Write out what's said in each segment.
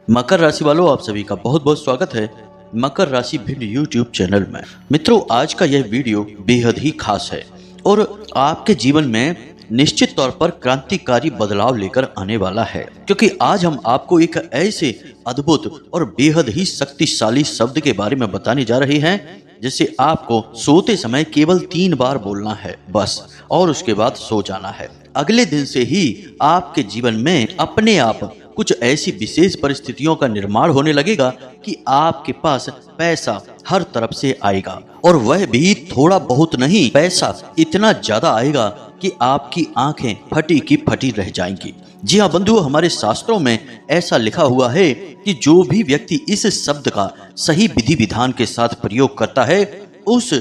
मकर राशि वालों, आप सभी का बहुत बहुत स्वागत है मकर राशि भिन्न यूट्यूब चैनल में। मित्रों, आज का यह वीडियो बेहद ही खास है और आपके जीवन में निश्चित तौर पर क्रांतिकारी बदलाव लेकर आने वाला है, क्योंकि आज हम आपको एक ऐसे अद्भुत और बेहद ही शक्तिशाली शब्द के बारे में बताने जा रहे हैं जिसे आपको सोते समय केवल 3 बार बोलना है बस, और उसके बाद सो जाना है। अगले दिन से ही आपके जीवन में अपने आप कुछ ऐसी विशेष परिस्थितियों का निर्माण होने लगेगा कि आपके पास पैसा हर तरफ से आएगा, और वह भी थोड़ा बहुत नहीं, पैसा इतना ज्यादा आएगा कि आपकी आंखें फटी की फटी रह जाएंगी। जी हाँ बंधुओं, हमारे शास्त्रों में ऐसा लिखा हुआ है कि जो भी व्यक्ति इस शब्द का सही विधि विधान के साथ प्रयोग करता है, उस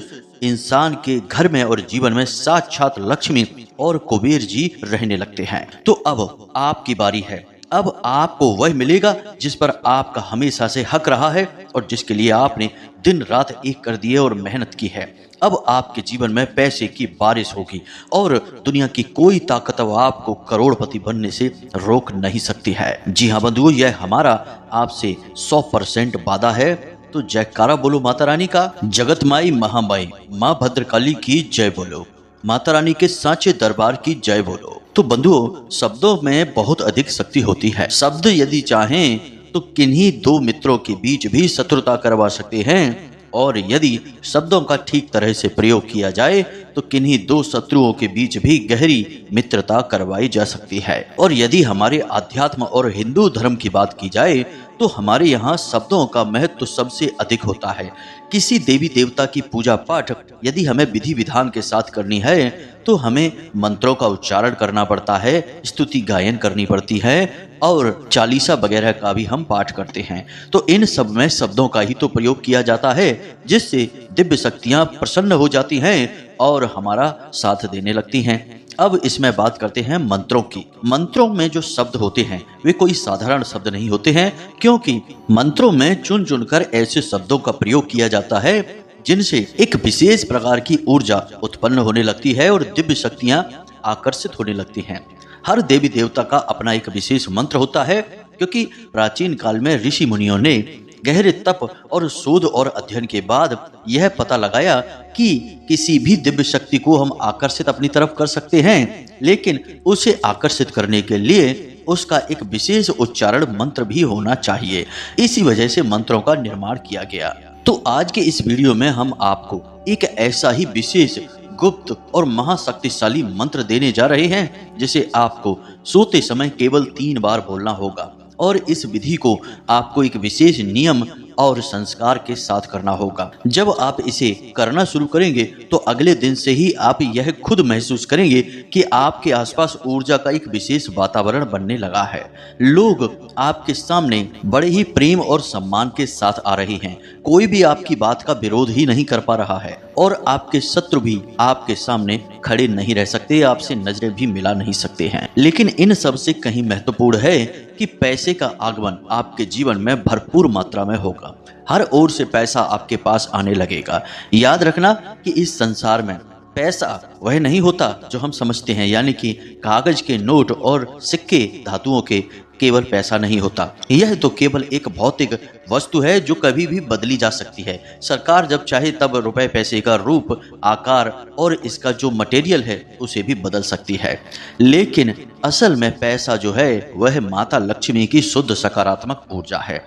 इंसान के घर में और जीवन में साक्षात लक्ष्मी और कुबेर जी रहने लगते हैं। तो अब आपकी बारी है। अब आपको वह मिलेगा जिस पर आपका हमेशा से हक रहा है और जिसके लिए आपने दिन रात एक कर दिए और मेहनत की है। अब आपके जीवन में पैसे की बारिश होगी और दुनिया की कोई ताकत आपको करोड़पति बनने से रोक नहीं सकती है। जी हाँ बंधुओं, यह हमारा आपसे 100% वादा है। तो जयकारा बोलो माता रानी का। जगत माई महामाई माँ भद्रकाली की जय बोलो, माता रानी के सांचे दरबार की जय बोलो। तो बंधुओं, शब्दों में बहुत अधिक शक्ति होती है। शब्द यदि चाहें तो किन्हीं 2 मित्रों के बीच भी शत्रुता करवा सकते हैं, और यदि शब्दों का ठीक तरह से प्रयोग किया जाए तो किन्हीं 2 शत्रुओं के बीच भी गहरी मित्रता करवाई जा सकती है। और यदि हमारे अध्यात्म और हिंदू धर्म की बात की जाए तो हमारे यहाँ शब्दों का महत्व सबसे अधिक होता है। किसी देवी देवता की पूजा पाठ यदि हमें विधि विधान के साथ करनी है तो हमें मंत्रों का उच्चारण करना पड़ता है, स्तुति गायन करनी पड़ती है और चालीसा वगैरह का भी हम पाठ करते हैं। तो इन सब में शब्दों का ही तो प्रयोग किया जाता है, जिससे दिव्य शक्तियां प्रसन्न हो जाती हैं और हमारा साथ देने लगती हैं। अब इसमें बात करते हैं मंत्रों की। मंत्रों में जो शब्द होते हैं वे कोई साधारण शब्द नहीं होते हैं, क्योंकि मंत्रों में चुन चुनकर ऐसे शब्दों का प्रयोग किया जाता है जिनसे एक विशेष प्रकार की ऊर्जा उत्पन्न होने लगती है और दिव्य शक्तियां आकर्षित होने लगती हैं। हर देवी देवता का अपना एक विशेष मंत्र होता है, क्योंकि प्राचीन काल में ऋषि मुनियों ने गहरे तप और शोध और अध्ययन के बाद यह पता लगाया कि किसी भी दिव्य शक्ति को हम आकर्षित अपनी तरफ कर सकते हैं, लेकिन उसे आकर्षित करने के लिए उसका एक विशेष उच्चारण मंत्र भी होना चाहिए। इसी वजह से मंत्रों का निर्माण किया गया। तो आज के इस वीडियो में हम आपको एक ऐसा ही विशेष गुप्त और महाशक्तिशाली मंत्र देने जा रहे हैं जिसे आपको सोते समय केवल 3 बार बोलना होगा, और इस विधि को आपको एक विशेष नियम और संस्कार के साथ करना होगा। जब आप इसे करना शुरू करेंगे तो अगले दिन से ही आप यह खुद महसूस करेंगे कि आपके आसपास ऊर्जा का एक विशेष वातावरण बनने लगा है। लोग आपके सामने बड़े ही प्रेम और सम्मान के साथ आ रहे हैं। कोई भी आपकी बात का विरोध ही नहीं कर पा रहा है, और आपके शत्रु भी आपके सामने खड़े नहीं रह सकते, आपसे नजरें भी मिला नहीं सकते हैं। लेकिन इन सब से कहीं महत्वपूर्ण है कि पैसे का आगमन आपके जीवन में भरपूर मात्रा में होगा। हर ओर से पैसा आपके पास आने लगेगा। याद रखना कि इस संसार में पैसा वह नहीं होता जो हम समझते हैं, यानी कि कागज के नोट और सिक्के धातुओं के केवल पैसा नहीं होता। यह तो केवल एक भौतिक वस्तु है जो कभी भी बदली जा सकती है। सरकार जब चाहे तब रुपए पैसे का रूप, आकार और इसका जो मटेरियल है उसे भी बदल सकती है। लेकिन असल में पैसा जो है वह माता लक्ष्मी की शुद्ध सकारात्मक ऊर्जा है,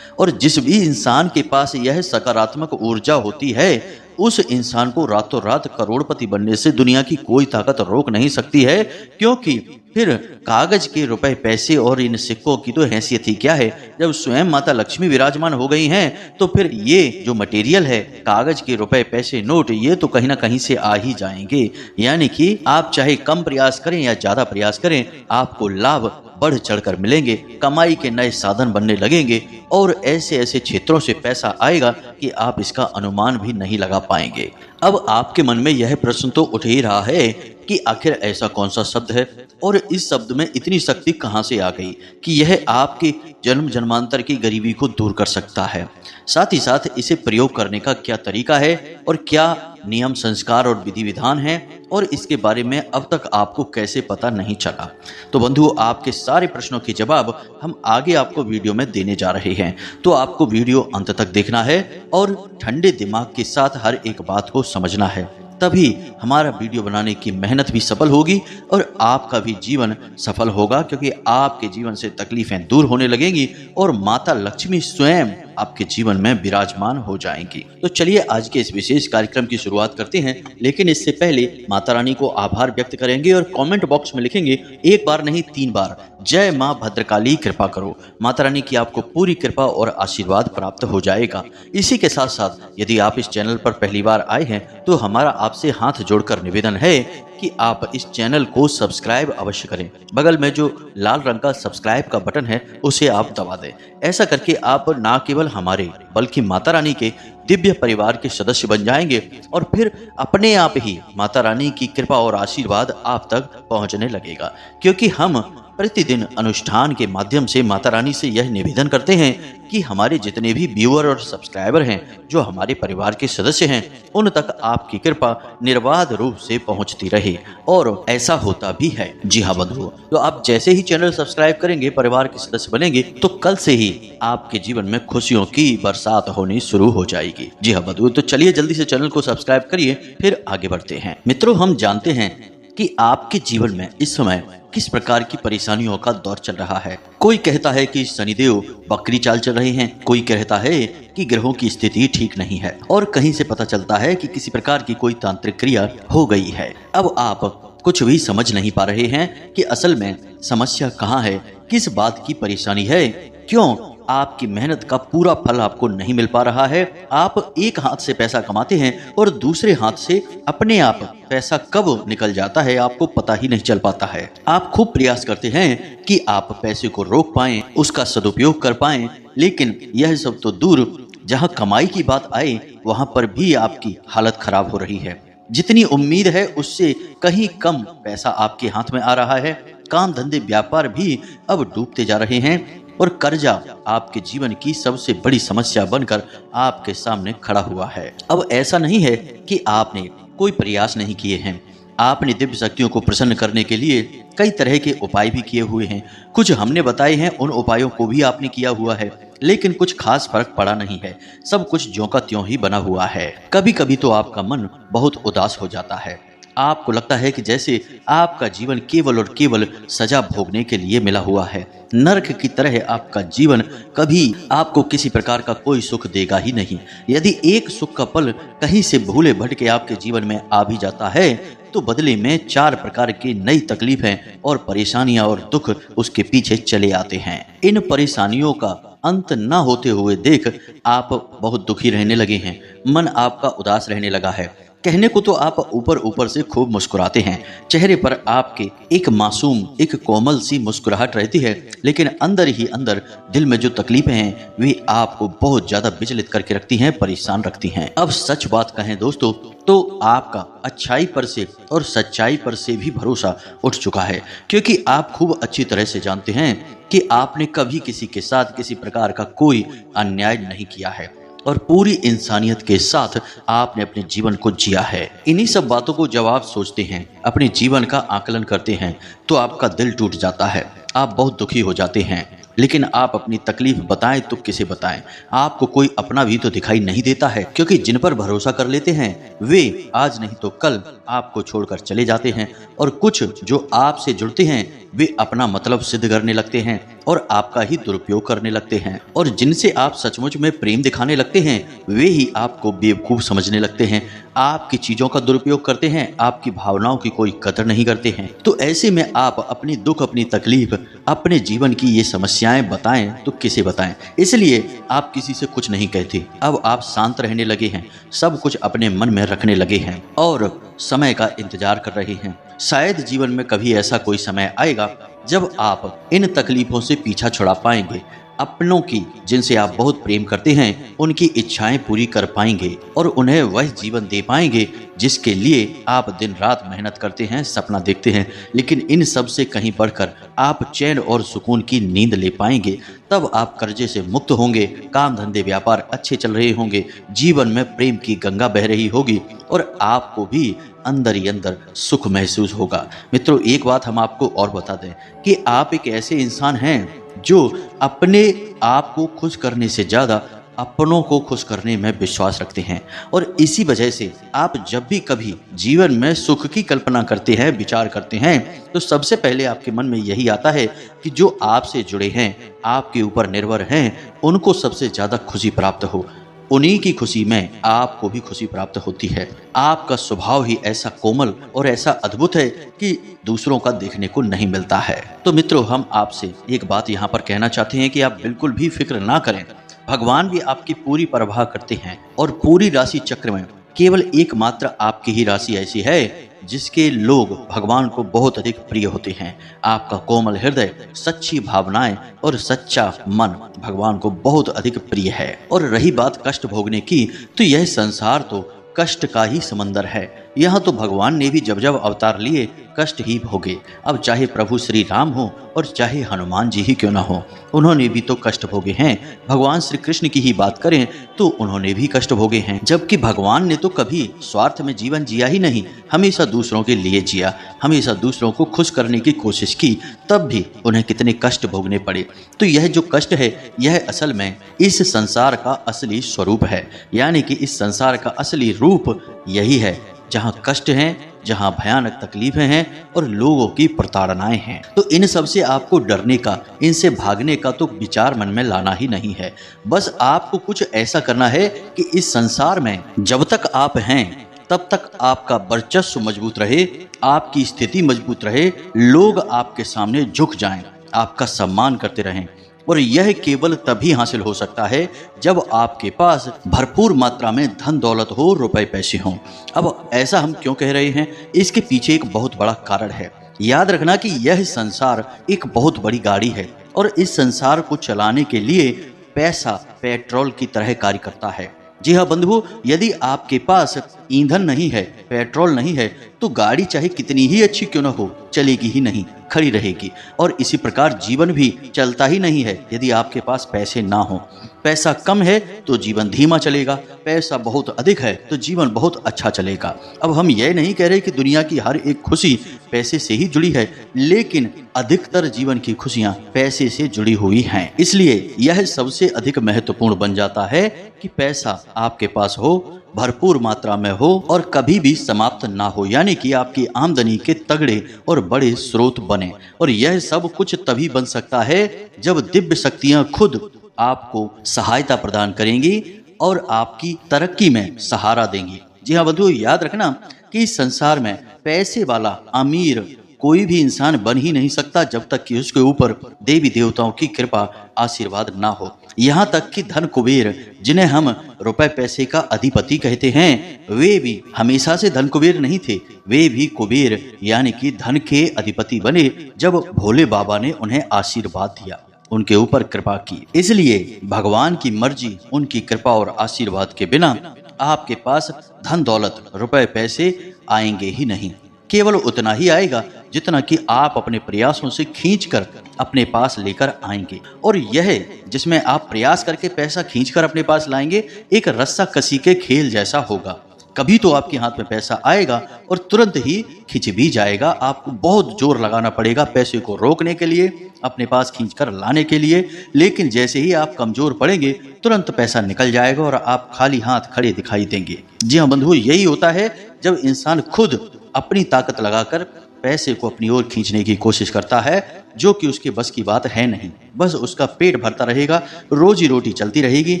और जिस भी इंसान के पास यह सकारात्मक ऊर्जा होती है उस इंसान को रातों रात करोड़पति बनने से दुनिया की कोई ताकत रोक नहीं सकती है। क्योंकि फिर कागज के रुपए पैसे और इन सिक्कों की तो हैसियत ही क्या है। जब स्वयं माता लक्ष्मी विराजमान हो गई हैं तो फिर ये जो मटेरियल है, कागज के रुपए पैसे नोट, ये तो कहीं ना कहीं से आ ही जाएंगे। यानी कि आप चाहे कम प्रयास करें या ज्यादा प्रयास करें, आपको लाभ बढ़ चढ़कर मिलेंगे, कमाई के नए साधन बनने लगेंगे, और ऐसे ऐसे क्षेत्रों से पैसा आएगा कि आप इसका अनुमान भी नहीं लगा पाएंगे। अब आपके मन में यह प्रश्न तो उठ ही रहा है कि आखिर ऐसा कौन सा शब्द है और इस शब्द में इतनी शक्ति कहाँ से आ गई कि यह आपके जन्म जन्मांतर की गरीबी को दूर कर सकता है। साथ ही साथ इसे प्रयोग करने का क्या तरीका है और क्या नियम संस्कार और विधि विधान है और इसके बारे में अब तक आपको कैसे पता नहीं चला। तो बंधुओं, आपके सारे प्रश्नों के जवाब हम आगे आपको वीडियो में देने जा रहे हैं, तो आपको वीडियो अंत तक देखना है और ठंडे दिमाग के साथ हर एक बात को समझना है, तभी हमारा वीडियो बनाने की मेहनत भी सफल होगी और आपका भी जीवन सफल होगा, क्योंकि आपके जीवन से तकलीफें दूर होने लगेंगी और माता लक्ष्मी स्वयं आपके जीवन में विराजमान हो जाएंगी। तो चलिए आज के इस विशेष कार्यक्रम की शुरुआत करते हैं, लेकिन इससे पहले माता रानी को आभार व्यक्त करेंगे और कमेंट बॉक्स में लिखेंगे एक बार नहीं 3 बार, जय माँ भद्रकाली कृपा करो। माता रानी की आपको पूरी कृपा और आशीर्वाद प्राप्त हो जाएगा। इसी के साथ साथ यदि आप इस चैनल पर पहली बार आए हैं तो हमारा आपसे हाथ जोड़कर निवेदन है कि आप इस चैनल को सब्सक्राइब अवश्य करें। बगल में जो लाल रंग का सब्सक्राइब का बटन है उसे आप दबा दें। ऐसा करके आप ना केवल हमारे बल्कि माता रानी के दिव्य परिवार के सदस्य बन जाएंगे और फिर अपने आप ही माता रानी की कृपा और आशीर्वाद आप तक पहुंचने लगेगा, क्योंकि हम प्रतिदिन अनुष्ठान के माध्यम से माता रानी से यह निवेदन करते हैं कि हमारे जितने भी व्यूअर और सब्सक्राइबर हैं, जो हमारे परिवार के सदस्य हैं, उन तक आपकी कृपा निर्बाध रूप से पहुंचती रहे, और ऐसा होता भी है। जी हाँ बंधुओं, तो आप जैसे ही चैनल सब्सक्राइब करेंगे, परिवार के सदस्य बनेंगे, तो कल से ही आपके जीवन में खुशियों की बरसात होनी शुरू हो जाएगी। जी हाँ बंधुओं, तो चलिए जल्दी से चैनल को सब्सक्राइब करिए, फिर आगे बढ़ते हैं। मित्रों, हम जानते हैं कि आपके जीवन में इस समय किस प्रकार की परेशानियों का दौर चल रहा है। कोई कहता है कि शनिदेव बकरी चाल चल रहे हैं, कोई कहता है कि ग्रहों की स्थिति ठीक नहीं है, और कहीं से पता चलता है कि किसी प्रकार की कोई तांत्रिक क्रिया हो गई है। अब आप कुछ भी समझ नहीं पा रहे हैं कि असल में समस्या कहाँ है, किस बात की परेशानी है, क्यों आपकी मेहनत का पूरा फल आपको नहीं मिल पा रहा है। आप एक हाथ से पैसा कमाते हैं और दूसरे हाथ से अपने आप पैसा कब निकल जाता है आपको पता ही नहीं चल पाता है। आप खूब प्रयास करते हैं कि आप पैसे को रोक पाएं, उसका सदुपयोग कर पाएं, लेकिन यह सब तो दूर, जहां कमाई की बात आए वहां पर भी आपकी हालत खराब हो रही है। जितनी उम्मीद है उससे कहीं कम पैसा आपके हाथ में आ रहा है। काम धंधे व्यापार भी अब डूबते जा रहे हैं और कर्जा आपके जीवन की सबसे बड़ी समस्या बनकर आपके सामने खड़ा हुआ है। अब ऐसा नहीं है कि आपने कोई प्रयास नहीं किए हैं, आपने दिव्य शक्तियों को प्रसन्न करने के लिए कई तरह के उपाय भी किए हुए हैं। कुछ हमने बताए हैं, उन उपायों को भी आपने किया हुआ है, लेकिन कुछ खास फर्क पड़ा नहीं है। सब कुछ ज्यों का त्यों ही बना हुआ है। कभी कभी तो आपका मन बहुत उदास हो जाता है। आपको लगता है कि जैसे आपका जीवन केवल और केवल सजा भोगने के लिए मिला हुआ है। नरक की तरह आपका जीवन कभी आपको किसी प्रकार का कोई सुख देगा ही नहीं। यदि एक सुख का पल कहीं से भूले भटके आपके जीवन में आ भी जाता है, तो बदले में 4 प्रकार की नई तकलीफें और परेशानियां और दुख उसके पीछे चले आते हैं। इन परेशानियों का अंत न होते हुए देख आप बहुत दुखी रहने लगे हैं। मन आपका उदास रहने लगा है। कहने को तो आप ऊपर ऊपर से खूब मुस्कुराते हैं, चेहरे पर आपके एक मासूम, एक कोमल सी मुस्कुराहट रहती है, लेकिन अंदर ही अंदर दिल में जो तकलीफें हैं वे आपको बहुत ज्यादा विचलित करके रखती हैं, परेशान रखती हैं। अब सच बात कहें दोस्तों, तो आपका अच्छाई पर से और सच्चाई पर से भी भरोसा उठ चुका है, क्योंकि आप खूब अच्छी तरह से जानते हैं कि आपने कभी किसी के साथ किसी प्रकार का कोई अन्याय नहीं किया है और पूरी इंसानियत के साथ आपने अपने जीवन को जिया है। इन्हीं सब बातों को जब आप सोचते हैं, अपने जीवन का आकलन करते हैं, तो आपका दिल टूट जाता है, आप बहुत दुखी हो जाते हैं। लेकिन आप अपनी तकलीफ बताएं तो किसे बताएं, आपको कोई अपना भी तो दिखाई नहीं देता है, क्योंकि जिन पर भरोसा कर लेते हैं वे आज नहीं तो कल आपको छोड़कर चले जाते हैं, और कुछ जो आपसे जुड़ते हैं वे अपना मतलब सिद्ध करने लगते हैं और आपका ही दुरुपयोग करने लगते हैं, और जिनसे आप सचमुच में प्रेम दिखाने लगते हैं वे ही आपको बेवकूफ समझने लगते हैं, आपकी चीजों का दुरुपयोग करते हैं, आपकी भावनाओं की कोई कदर नहीं करते हैं। तो ऐसे में आप अपनी दुख, अपनी तकलीफ, अपने जीवन की ये समस्याएं बताएं तो किसे बताएं। इसलिए आप किसी से कुछ नहीं कहते। अब आप शांत रहने लगे हैं, सब कुछ अपने मन में रखने लगे हैं और समय का इंतजार कर रहे हैं। शायद जीवन में कभी ऐसा कोई समय आएगा जब आप इन तकलीफों से पीछा छुड़ा पाएंगे, अपनों की जिनसे आप बहुत प्रेम करते हैं उनकी इच्छाएं पूरी कर पाएंगे और उन्हें वह जीवन दे पाएंगे जिसके लिए आप दिन रात मेहनत करते हैं, सपना देखते हैं। लेकिन इन सब से कहीं बढ़कर आप चैन और सुकून की नींद ले पाएंगे। तब आप कर्जे से मुक्त होंगे, काम धंधे व्यापार अच्छे चल रहे होंगे, जीवन में प्रेम की गंगा बह रही होगी और आपको भी अंदर ही अंदर सुख महसूस होगा। मित्रों, एक बात हम आपको और बता दें कि आप एक ऐसे इंसान हैं जो अपने आप को खुश करने से ज़्यादा अपनों को खुश करने में विश्वास रखते हैं। और इसी वजह से आप जब भी कभी जीवन में सुख की कल्पना करते हैं, विचार करते हैं, तो सबसे पहले आपके मन में यही आता है कि जो आपसे जुड़े हैं, आपके ऊपर निर्भर हैं, उनको सबसे ज़्यादा खुशी प्राप्त हो। उन्हीं की खुशी में आपको भी खुशी प्राप्त होती है। आपका स्वभाव ही ऐसा कोमल और ऐसा अद्भुत है कि दूसरों का देखने को नहीं मिलता है। तो मित्रों, हम आपसे एक बात यहाँ पर कहना चाहते हैं कि आप बिल्कुल भी फिक्र ना करें। भगवान भी आपकी पूरी परवाह करते हैं और पूरी राशि चक्र में केवल एकमात्र आपकी ही राशि ऐसी है जिसके लोग भगवान को बहुत अधिक प्रिय होते हैं। आपका कोमल हृदय, सच्ची भावनाएं और सच्चा मन भगवान को बहुत अधिक प्रिय है। और रही बात कष्ट भोगने की, तो यह संसार तो कष्ट का ही समंदर है। यहाँ तो भगवान ने भी जब जब अवतार लिए कष्ट ही भोगे। अब चाहे प्रभु श्री राम हो और चाहे हनुमान जी ही क्यों ना हो, उन्होंने भी तो कष्ट भोगे हैं। भगवान श्री कृष्ण की ही बात करें तो उन्होंने भी कष्ट भोगे हैं, जबकि भगवान ने तो कभी स्वार्थ में जीवन जिया ही नहीं, हमेशा दूसरों के लिए जिया, हमेशा दूसरों को खुश करने की कोशिश की, तब भी उन्हें कितने कष्ट भोगने पड़े। तो यह जो कष्ट है, यह असल में इस संसार का असली स्वरूप है, यानी कि इस संसार का असली रूप यही है, जहाँ कष्ट हैं, जहाँ भयानक तकलीफें हैं और लोगों की प्रताड़नाएं हैं। तो इन सब से आपको डरने का, इनसे भागने का तो विचार मन में लाना ही नहीं है। बस आपको कुछ ऐसा करना है कि इस संसार में जब तक आप हैं तब तक आपका वर्चस्व मजबूत रहे, आपकी स्थिति मजबूत रहे, लोग आपके सामने झुक जाएं, आपका सम्मान करते रहें। और यह केवल तभी हासिल हो सकता है जब आपके पास भरपूर मात्रा में धन दौलत हो, रुपए पैसे हों। अब ऐसा हम क्यों कह रहे हैं, इसके पीछे एक बहुत बड़ा कारण है। याद रखना कि यह संसार एक बहुत बड़ी गाड़ी है और इस संसार को चलाने के लिए पैसा पेट्रोल की तरह कार्य करता है। जी हाँ बंधुओं, यदि आपके पास ईंधन नहीं है, पेट्रोल नहीं है, तो गाड़ी चाहे कितनी ही अच्छी क्यों न हो, चलेगी ही नहीं, खड़ी रहेगी। और इसी प्रकार जीवन भी चलता ही नहीं है यदि आपके पास पैसे ना हो। पैसा कम है तो जीवन धीमा चलेगा, पैसा बहुत अधिक है तो जीवन बहुत अच्छा चलेगा। अब हम यह नहीं कह रहे कि दुनिया की हर एक खुशी पैसे से ही जुड़ी है, लेकिन अधिकतर जीवन की खुशियां पैसे से जुड़ी हुई हैं। इसलिए यह सबसे अधिक महत्वपूर्ण बन जाता है कि पैसा आपके पास हो, भरपूर मात्रा में हो और कभी भी समाप्त ना हो, यानी कि आपकी आमदनी के तगड़े और बड़े स्रोत बने। और यह सब कुछ तभी बन सकता है जब दिव्य शक्तियां खुद आपको सहायता प्रदान करेंगी और आपकी तरक्की में सहारा देंगी। जी हाँ बंधुओं, याद रखना कि इस संसार में पैसे वाला, अमीर कोई भी इंसान बन ही नहीं सकता जब तक कि उसके ऊपर देवी देवताओं की कृपा, आशीर्वाद ना हो। यहाँ तक कि धन कुबेर, जिन्हें हम रुपए पैसे का अधिपति कहते हैं, वे भी हमेशा से धन कुबेर नहीं थे। वे भी कुबेर यानी कि धन के अधिपति बने जब भोले बाबा ने उन्हें आशीर्वाद दिया, उनके ऊपर कृपा की। इसलिए भगवान की मर्जी, उनकी कृपा और आशीर्वाद के बिना आपके पास धन दौलत, रुपए पैसे आएंगे ही नहीं। केवल उतना ही आएगा जितना कि आप अपने प्रयासों से खींचकर अपने पास लेकर आएंगे। और यह जिसमें आप प्रयास करके पैसा खींचकर अपने पास लाएंगे, एक रस्सा कसी के खेल जैसा होगा। कभी तो आपके हाथ में पैसा आएगा और तुरंत ही खिंच भी जाएगा। आपको बहुत जोर लगाना पड़ेगा पैसे को रोकने के लिए, अपने पास खींचकर लाने के लिए। लेकिन जैसे ही आप कमजोर पड़ेंगे, तुरंत पैसा निकल जाएगा और आप खाली हाथ खड़े दिखाई देंगे। जी हाँ बंधुओं, यही होता है जब इंसान खुद अपनी ताकत लगाकर पैसे को अपनी ओर खींचने की कोशिश करता है, जो कि उसके बस की बात है नहीं। बस उसका पेट भरता रहेगा, रोजी रोटी चलती रहेगी,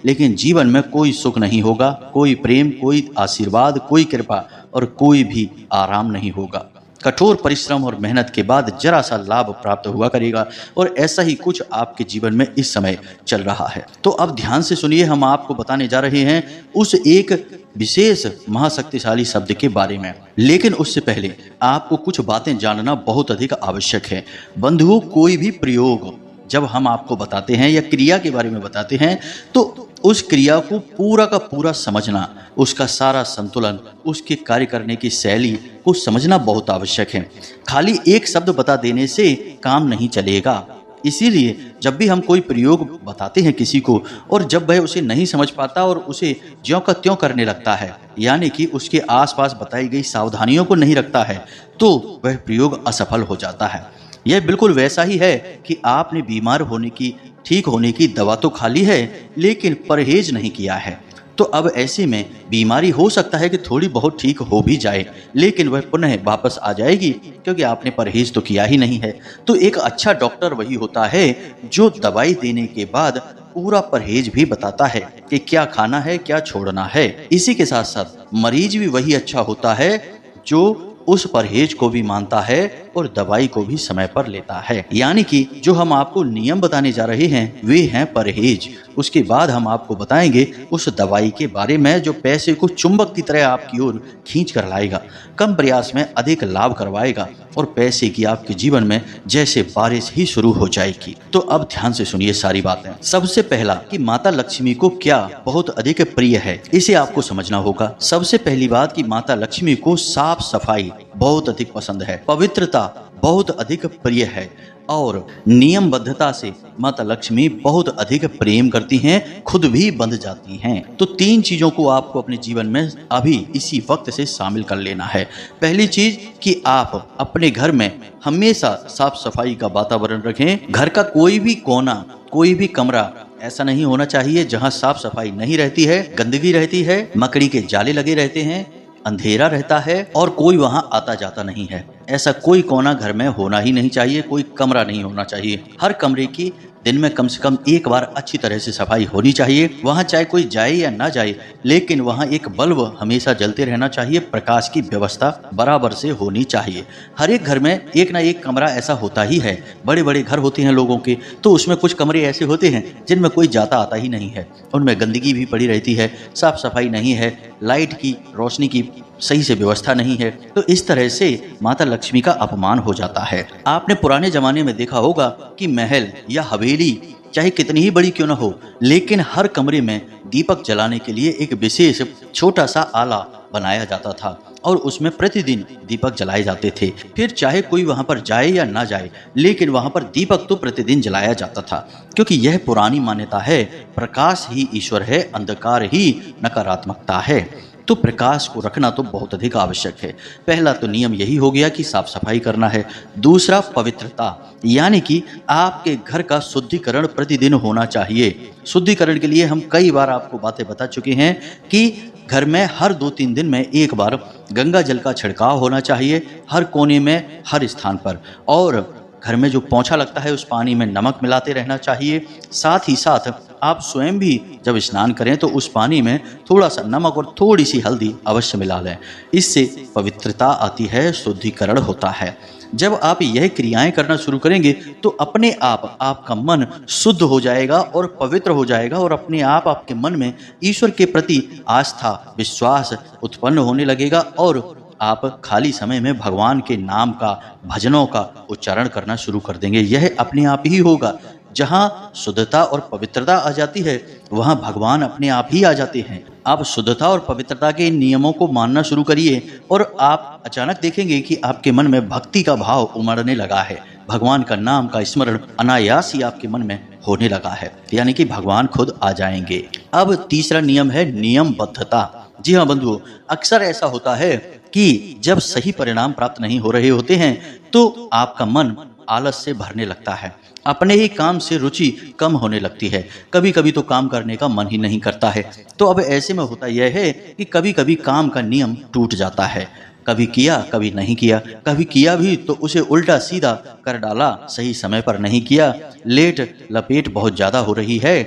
लेकिन जीवन में कोई सुख नहीं होगा, कोई प्रेम, कोई आशीर्वाद, कोई कृपा और कोई भी आराम नहीं होगा। कठोर परिश्रम और मेहनत के बाद जरा सा लाभ प्राप्त हुआ करेगा। और ऐसा ही कुछ आपके जीवन में इस समय चल रहा है। तो अब ध्यान से सुनिए, हम आपको बताने जा रहे हैं उस एक विशेष महाशक्तिशाली शब्द के बारे में। लेकिन उससे पहले आपको कुछ बातें जानना बहुत अधिक आवश्यक है। बंधुओं, कोई भी प्रयोग जब हम आपको बताते हैं या क्रिया के बारे में बताते हैं तो उस क्रिया को पूरा का पूरा समझना, उसका सारा संतुलन, उसके कार्य करने की शैली को समझना बहुत आवश्यक है। खाली एक शब्द बता देने से काम नहीं चलेगा। इसीलिए जब भी हम कोई प्रयोग बताते हैं किसी को और जब वह उसे नहीं समझ पाता और उसे ज्यों का त्यों करने लगता है, यानी कि उसके आसपास बताई गई सावधानियों को नहीं रखता है, तो वह प्रयोग असफल हो जाता है। यह बिल्कुल वैसा ही है कि आपने बीमार होने की, ठीक होने की दवा तो खा ली है लेकिन परहेज नहीं किया है। तो अब ऐसे में बीमारी हो सकता है कि थोड़ी बहुत ठीक हो भी जाए, लेकिन वह पुनः वापस आ जाएगी क्योंकि आपने परहेज तो किया ही नहीं है। तो एक अच्छा डॉक्टर वही होता है जो दवाई देने के बाद पूरा परहेज भी बताता है कि क्या खाना है, क्या छोड़ना है। इसी के साथ साथ मरीज भी वही अच्छा होता है जो उस परहेज को भी मानता है और दवाई को भी समय पर लेता है। यानी कि जो हम आपको नियम बताने जा रहे हैं वे हैं परहेज। उसके बाद हम आपको बताएंगे उस दवाई के बारे में जो पैसे को चुंबक की तरह आपकी ओर खींच कर लाएगा, कम प्रयास में अधिक लाभ करवाएगा और पैसे की आपके जीवन में जैसे बारिश ही शुरू हो जाएगी। तो अब ध्यान से सुनिए सारी बातें। सबसे पहला कि माता लक्ष्मी को क्या बहुत अधिक प्रिय है, इसे आपको समझना होगा। सबसे पहली बात कि माता लक्ष्मी को साफ सफाई बहुत अधिक पसंद है, पवित्रता बहुत अधिक प्रिय है और नियमबद्धता से माता लक्ष्मी बहुत अधिक प्रेम करती हैं, खुद भी बंध जाती हैं। तो 3 चीजों को आपको अपने जीवन में अभी इसी वक्त से शामिल कर लेना है। पहली चीज कि आप अपने घर में हमेशा साफ सफाई का वातावरण रखें। घर का कोई भी कोना, कोई भी कमरा ऐसा नहीं होना चाहिए जहां साफ सफाई नहीं रहती है, गंदगी रहती है, मकड़ी के जाले लगे रहते हैं, अंधेरा रहता है और कोई वहां आता जाता नहीं है। ऐसा कोई कोना घर में होना ही नहीं चाहिए, कोई कमरा नहीं होना चाहिए। हर कमरे की दिन में कम से कम एक बार अच्छी तरह से सफाई होनी चाहिए। वहां चाहे कोई जाए या ना जाए, लेकिन वहां एक बल्ब हमेशा जलते रहना चाहिए। प्रकाश की व्यवस्था बराबर से होनी चाहिए। हर एक घर में एक ना एक कमरा ऐसा होता ही है। बड़े बड़े घर होते हैं लोगों के, तो उसमें कुछ कमरे ऐसे होते हैं जिनमें कोई जाता आता ही नहीं है, उनमें गंदगी भी पड़ी रहती है, साफ सफाई नहीं है, लाइट की रोशनी की सही से व्यवस्था नहीं है। तो इस तरह से माता लक्ष्मी का अपमान हो जाता है। आपने पुराने जमाने में देखा होगा कि महल या हवेली चाहे कितनी ही बड़ी क्यों न हो, लेकिन हर कमरे में दीपक जलाने के लिए एक विशेष छोटा सा आला बनाया जाता था और उसमें प्रतिदिन दीपक जलाए जाते थे। फिर चाहे कोई वहां पर जाए या ना जाए, लेकिन वहां पर दीपक तो प्रतिदिन जलाया जाता था, क्योंकि यह पुरानी मान्यता है, प्रकाश ही ईश्वर है, अंधकार ही नकारात्मकता है। तो प्रकाश को रखना तो बहुत अधिक आवश्यक है। पहला तो नियम यही हो गया कि साफ सफाई करना है। दूसरा पवित्रता, यानी कि आपके घर का शुद्धिकरण प्रतिदिन होना चाहिए। शुद्धिकरण के लिए हम कई बार आपको बातें बता चुके हैं कि घर में हर 2-3 दिन में एक बार गंगा जल का छिड़काव होना चाहिए, हर कोने में, हर स्थान पर। और घर में जो पोंछा लगता है उस पानी में नमक मिलाते रहना चाहिए। साथ ही साथ आप स्वयं भी जब स्नान करें तो उस पानी में थोड़ा सा नमक और थोड़ी सी हल्दी अवश्य मिला लें। इससे पवित्रता आती है, शुद्धिकरण होता है। जब आप यह क्रियाएं करना शुरू करेंगे तो अपने आप आपका मन शुद्ध हो जाएगा और पवित्र हो जाएगा और अपने आप आपके मन में ईश्वर के प्रति आस्था, विश्वास उत्पन्न होने लगेगा और आप खाली समय में भगवान के नाम का, भजनों का उच्चारण करना शुरू कर देंगे। यह अपने आप ही होगा। जहां शुद्धता और पवित्रता आ जाती है वहां भगवान अपने आप ही आ जाते हैं। आप शुद्धता और पवित्रता के नियमों को मानना शुरू करिए और आप अचानक देखेंगे कि आपके मन में भक्ति का भाव उमड़ने लगा है। भगवान का नाम का स्मरण अनायास ही आपके मन में होने लगा है, यानी कि भगवान खुद आ जाएंगे। अब तीसरा नियम है नियमबद्धता। जी हाँ बंधुओं, अक्सर ऐसा होता है कि जब सही परिणाम प्राप्त नहीं हो रहे होते हैं तो आपका मन आलस से भरने लगता है, अपने ही काम से रुचि कम होने लगती है, कभी कभी तो काम करने का मन ही नहीं करता है। तो अब ऐसे में होता यह है कि कभी कभी काम का नियम टूट जाता है। कभी किया, कभी नहीं किया, कभी किया भी तो उसे उल्टा सीधा कर डाला, सही समय पर नहीं किया, लेट लपेट बहुत ज़्यादा हो रही है।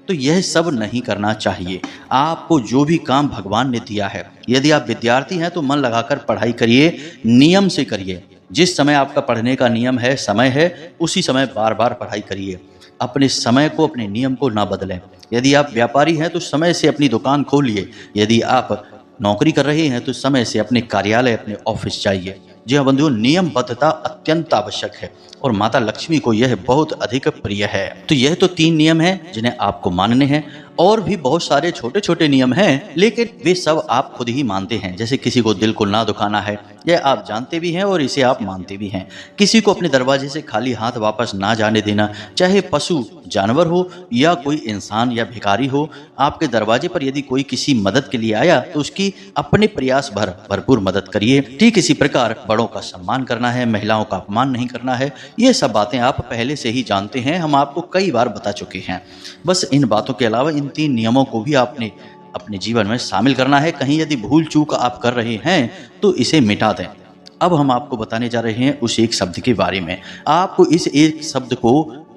तो यह सब नहीं करना चाहिए। आपको जो भी काम भगवान ने दिया है, यदि आप विद्यार्थी हैं तो मन लगाकर पढ़ाई करिए, नियम से करिए। जिस समय आपका पढ़ने का नियम है, समय है, उसी समय बार बार पढ़ाई करिए। अपने समय को, अपने नियम को ना बदलें। यदि आप व्यापारी हैं तो समय से अपनी दुकान खोलिए। यदि आप नौकरी कर रहे हैं तो समय से अपने कार्यालय, अपने ऑफिस जाइए। जी हाँ बंधुओं, नियमबद्धता अत्यंत आवश्यक है और माता लक्ष्मी को यह बहुत अधिक प्रिय है। तो यह तो 3 नियम हैं जिन्हें आपको मानने हैं। और भी बहुत सारे छोटे छोटे नियम हैं, लेकिन वे सब आप खुद ही मानते हैं। जैसे किसी को दिल को ना दुखाना है, यह आप जानते भी हैं और इसे आप मानते भी हैं। किसी को अपने दरवाजे से खाली हाथ वापस ना जाने देना, चाहे पशु जानवर हो या कोई इंसान या भिखारी हो। आपके दरवाजे पर यदि कोई किसी मदद के लिए आया तो उसकी अपने प्रयास भरपूर मदद करिए। ठीक इसी प्रकार बड़ों का सम्मान करना है, महिलाओं का अपमान नहीं करना है। ये सब बातें आप पहले से ही जानते हैं, हम आपको कई बार बता चुके हैं। बस इन बातों के अलावा इन 3 नियमों को भी आपने अपने जीवन में शामिल करना है। कहीं यदि भूल चूक आप कर रहे हैं तो इसे मिटा दें। अब हम आपको बताने जा रहे हैं उस एक शब्द के बारे में। आपको इस एक शब्द को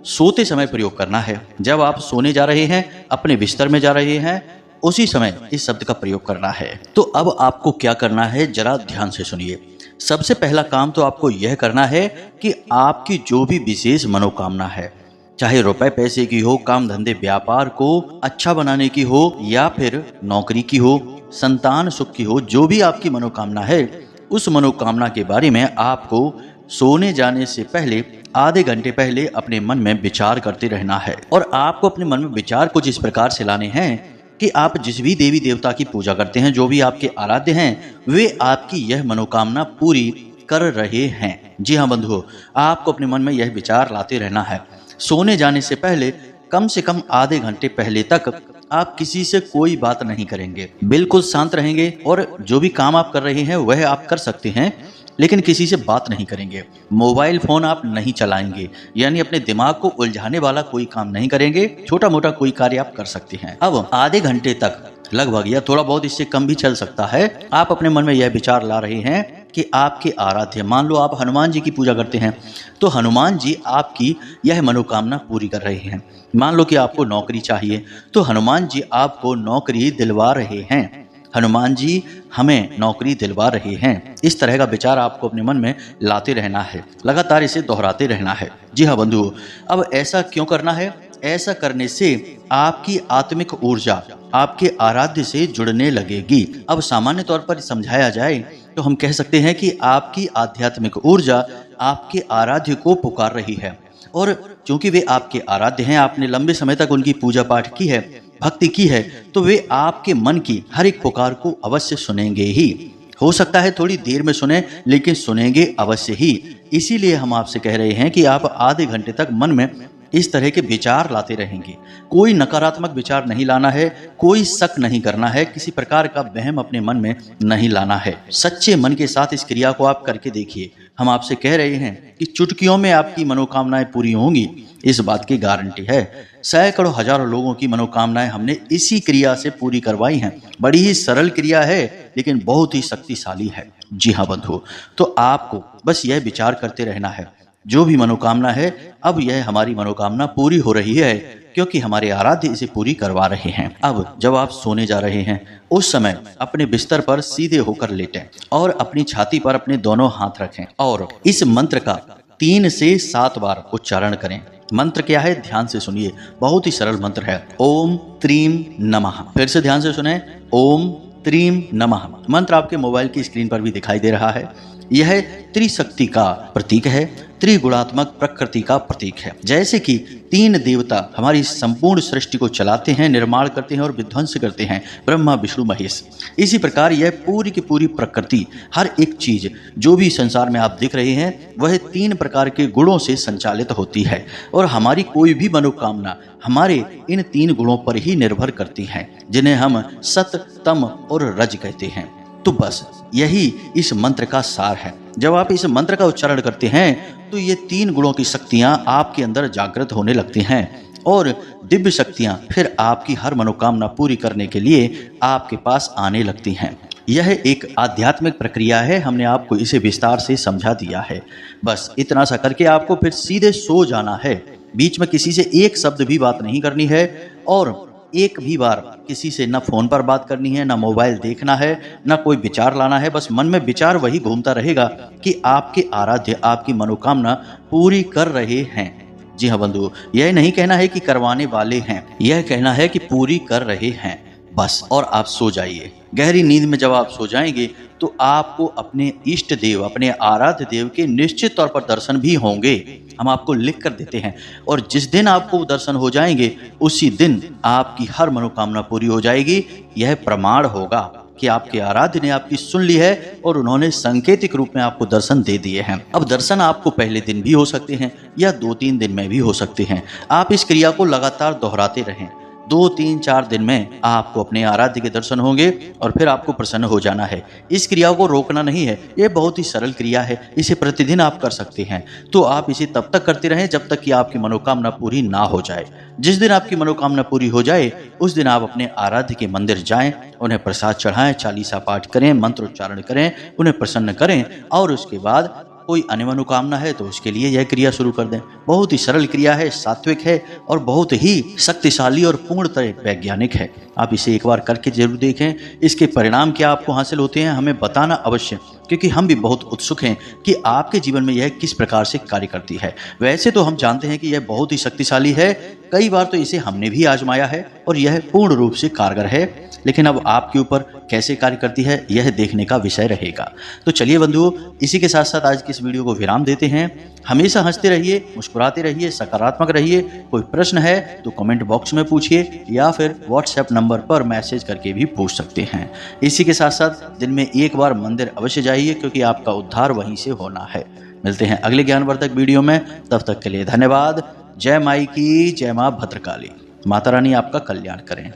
सोते समय प्रयोग करना है। जब आप सोने जा रहे हैं, अपने बिस्तर में जा रहे हैं, उसी समय इस शब्द का प्रयोग करना है। तो अब आपको क्या करना है, जरा ध्यान से सुनिए। सबसे पहला काम तो आपको यह करना है कि आपकी जो भी विशेष मनोकामना है, चाहे रुपए पैसे की हो, काम धंधे व्यापार को अच्छा बनाने की हो या फिर नौकरी की हो, संतान सुख की हो, जो भी आपकी मनोकामना है, उस मनोकामना के बारे में आपको सोने जाने से पहले आधे घंटे पहले अपने मन में विचार करते रहना है। और आपको अपने मन में विचार कुछ इस प्रकार से लाने हैं कि आप जिस भी देवी देवता की पूजा करते हैं, जो भी आपके आराध्य हैं, वे आपकी यह मनोकामना पूरी कर रहे हैं। जी हाँ बंधुओं, आपको अपने मन में यह विचार लाते रहना है। सोने जाने से पहले कम से कम आधे घंटे पहले तक आप किसी से कोई बात नहीं करेंगे, बिल्कुल शांत रहेंगे और जो भी काम आप कर रहे हैं वह आप कर सकते हैं, लेकिन किसी से बात नहीं करेंगे। मोबाइल फोन आप नहीं चलाएंगे, यानी अपने दिमाग को उलझाने वाला कोई काम नहीं करेंगे। छोटा मोटा कोई कार्य आप कर सकते हैं। अब आधे घंटे तक लगभग, या थोड़ा बहुत इससे कम भी चल सकता है, आप अपने मन में यह विचार ला रहे हैं कि आपके आराध्य, मान लो आप हनुमान जी की पूजा करते हैं, तो हनुमान जी आपकी यह मनोकामना पूरी कर रहे हैं। मान लो कि आपको नौकरी चाहिए, तो हनुमान जी आपको नौकरी दिलवा रहे हैं। हनुमान जी हमें नौकरी दिलवा रहे हैं। इस तरह का विचार आपको अपने मन में लाते रहना है, लगातार इसे दोहराते रहना है। जी हाँ बंधुओं, अब ऐसा क्यों करना है? ऐसा करने से आपकी आत्मिक ऊर्जा आपके आराध्य से जुड़ने लगेगी। अब सामान्य तौर पर समझाया जाए तो हम कह सकते हैं कि आपकी आध्यात्मिक ऊर्जा आपके आराध्य को पुकार रही है, और चूंकि वे आपके आराध्य हैं, आपने लंबे समय तक उनकी पूजा पाठ की है, भक्ति की है, तो वे आपके मन की हर एक पुकार को अवश्य सुनेंगे ही। हो सकता है थोड़ी देर में सुने, लेकिन सुनेंगे अवश्य ही। इसीलिए हम आपसे कह रहे हैं कि आप आधे घंटे तक मन में इस तरह के विचार लाते रहेंगे। कोई नकारात्मक विचार नहीं लाना है, कोई शक नहीं करना है, किसी प्रकार का वहम अपने मन में नहीं लाना है। सच्चे मन के साथ इस क्रिया को आप करके देखिए। हम आपसे कह रहे हैं कि चुटकियों में आपकी मनोकामनाएं पूरी होंगी, इस बात की गारंटी है। सैकड़ों हजारों लोगों की मनोकामनाएं हमने इसी क्रिया से पूरी करवाई हैं। बड़ी ही सरल क्रिया है, लेकिन बहुत ही शक्तिशाली है। जी हाँ बंधुओं, तो आपको बस यह विचार करते रहना है, जो भी मनोकामना है, अब यह हमारी मनोकामना पूरी हो रही है, क्योंकि हमारे आराध्य इसे पूरी करवा रहे हैं। अब जब आप सोने जा रहे हैं, उस समय अपने बिस्तर पर सीधे होकर लेटें और अपनी छाती पर अपने दोनों हाथ रखें और इस मंत्र का 3 से 7 बार उच्चारण करें। मंत्र क्या है, ध्यान से सुनिए, बहुत ही सरल मंत्र है। ओम त्रीम नमः। फिर से ध्यान से सुने, ओम त्रीम नमः। मंत्र आपके मोबाइल की स्क्रीन पर भी दिखाई दे रहा है। यह त्रिशक्ति का प्रतीक है, त्रिगुणात्मक प्रकृति का प्रतीक है। जैसे कि 3 देवता हमारी संपूर्ण सृष्टि को चलाते हैं, निर्माण करते हैं और विध्वंस करते हैं, ब्रह्मा विष्णु महेश। इसी प्रकार यह पूरी की पूरी प्रकृति, हर एक चीज जो भी संसार में आप देख रहे हैं, वह 3 प्रकार के गुणों से संचालित होती है, और हमारी कोई भी मनोकामना हमारे इन 3 गुणों पर ही निर्भर करती है, जिन्हें हम सत, तम और रज कहते हैं। तो बस यही इस मंत्र का सार है। जब आप इस मंत्र का उच्चारण करते हैं तो ये 3 गुणों की शक्तियां आपके अंदर जागृत होने लगती हैं, और दिव्य शक्तियां फिर आपकी हर मनोकामना पूरी करने के लिए आपके पास आने लगती हैं। यह एक आध्यात्मिक प्रक्रिया है, हमने आपको इसे विस्तार से समझा दिया है। बस इतना सा करके आपको फिर सीधे सो जाना है। बीच में किसी से एक शब्द भी बात नहीं करनी है, और एक भी बार किसी से न फोन पर बात करनी है, न मोबाइल देखना है, न कोई विचार लाना है। बस मन में विचार वही घूमता रहेगा कि आपके आराध्य आपकी मनोकामना पूरी कर रहे हैं। जी हाँ बंधु, यह नहीं कहना है कि करवाने वाले हैं, यह कहना है कि पूरी कर रहे हैं। बस, और आप सो जाइए। गहरी नींद में जब आप सो जाएंगे तो आपको अपने इष्ट देव, अपने आराध्य देव के निश्चित तौर पर दर्शन भी होंगे। हम आपको लिख कर देते हैं, और जिस दिन आपको वो दर्शन हो जाएंगे उसी दिन आपकी हर मनोकामना पूरी हो जाएगी। यह प्रमाण होगा कि आपके आराध्य ने आपकी सुन ली है और उन्होंने सांकेतिक रूप में आपको दर्शन दे दिए हैं। अब दर्शन आपको पहले दिन भी हो सकते हैं या 2-3 दिन में भी हो सकते हैं। आप इस क्रिया को लगातार दोहराते रहें। 2-3-4 दिन में आपको अपने आराध्य के दर्शन होंगे और फिर आपको प्रसन्न हो जाना है। इस क्रिया को रोकना नहीं है, ये बहुत ही सरल क्रिया है, इसे प्रतिदिन आप कर सकते हैं। तो आप इसे तब तक करते रहें जब तक कि आपकी मनोकामना पूरी ना हो जाए। जिस दिन आपकी मनोकामना पूरी हो जाए उस दिन आप अपने आराध्य के मंदिर जाएं, उन्हें प्रसाद चढ़ाएं, चालीसा पाठ करें, मंत्र उच्चारण करें, उन्हें प्रसन्न करें, और उसके बाद कोई अन्य मनोकामना है तो उसके लिए यह क्रिया शुरू कर दें। बहुत ही सरल क्रिया है, सात्विक है और बहुत ही शक्तिशाली और पूर्णतः वैज्ञानिक है। आप इसे एक बार करके जरूर देखें। इसके परिणाम क्या आपको हासिल होते हैं हमें बताना अवश्य, क्योंकि हम भी बहुत उत्सुक हैं कि आपके जीवन में यह किस प्रकार से कार्य करती है। वैसे तो हम जानते हैं कि यह बहुत ही शक्तिशाली है, कई बार तो इसे हमने भी आजमाया है और यह पूर्ण रूप से कारगर है, लेकिन अब आपके ऊपर कैसे कार्य करती है यह देखने का विषय रहेगा। तो चलिए बंधुओं, इसी के साथ साथ आज की इस वीडियो को विराम देते हैं। हमेशा हंसते रहिए, मुस्कुराते रहिए, सकारात्मक रहिए। कोई प्रश्न है तो कमेंट बॉक्स में पूछिए या फिर व्हाट्सएप नंबर पर मैसेज करके भी पूछ सकते हैं। इसी के साथ साथ दिन में एक बार मंदिर अवश्य जाइए, क्योंकि आपका उद्धार वहीं से होना है। मिलते हैं अगले ज्ञानवर्धक वीडियो में, तब तक के लिए धन्यवाद। जय माई की, जय माँ भद्रकाली। माता रानी आपका कल्याण करें।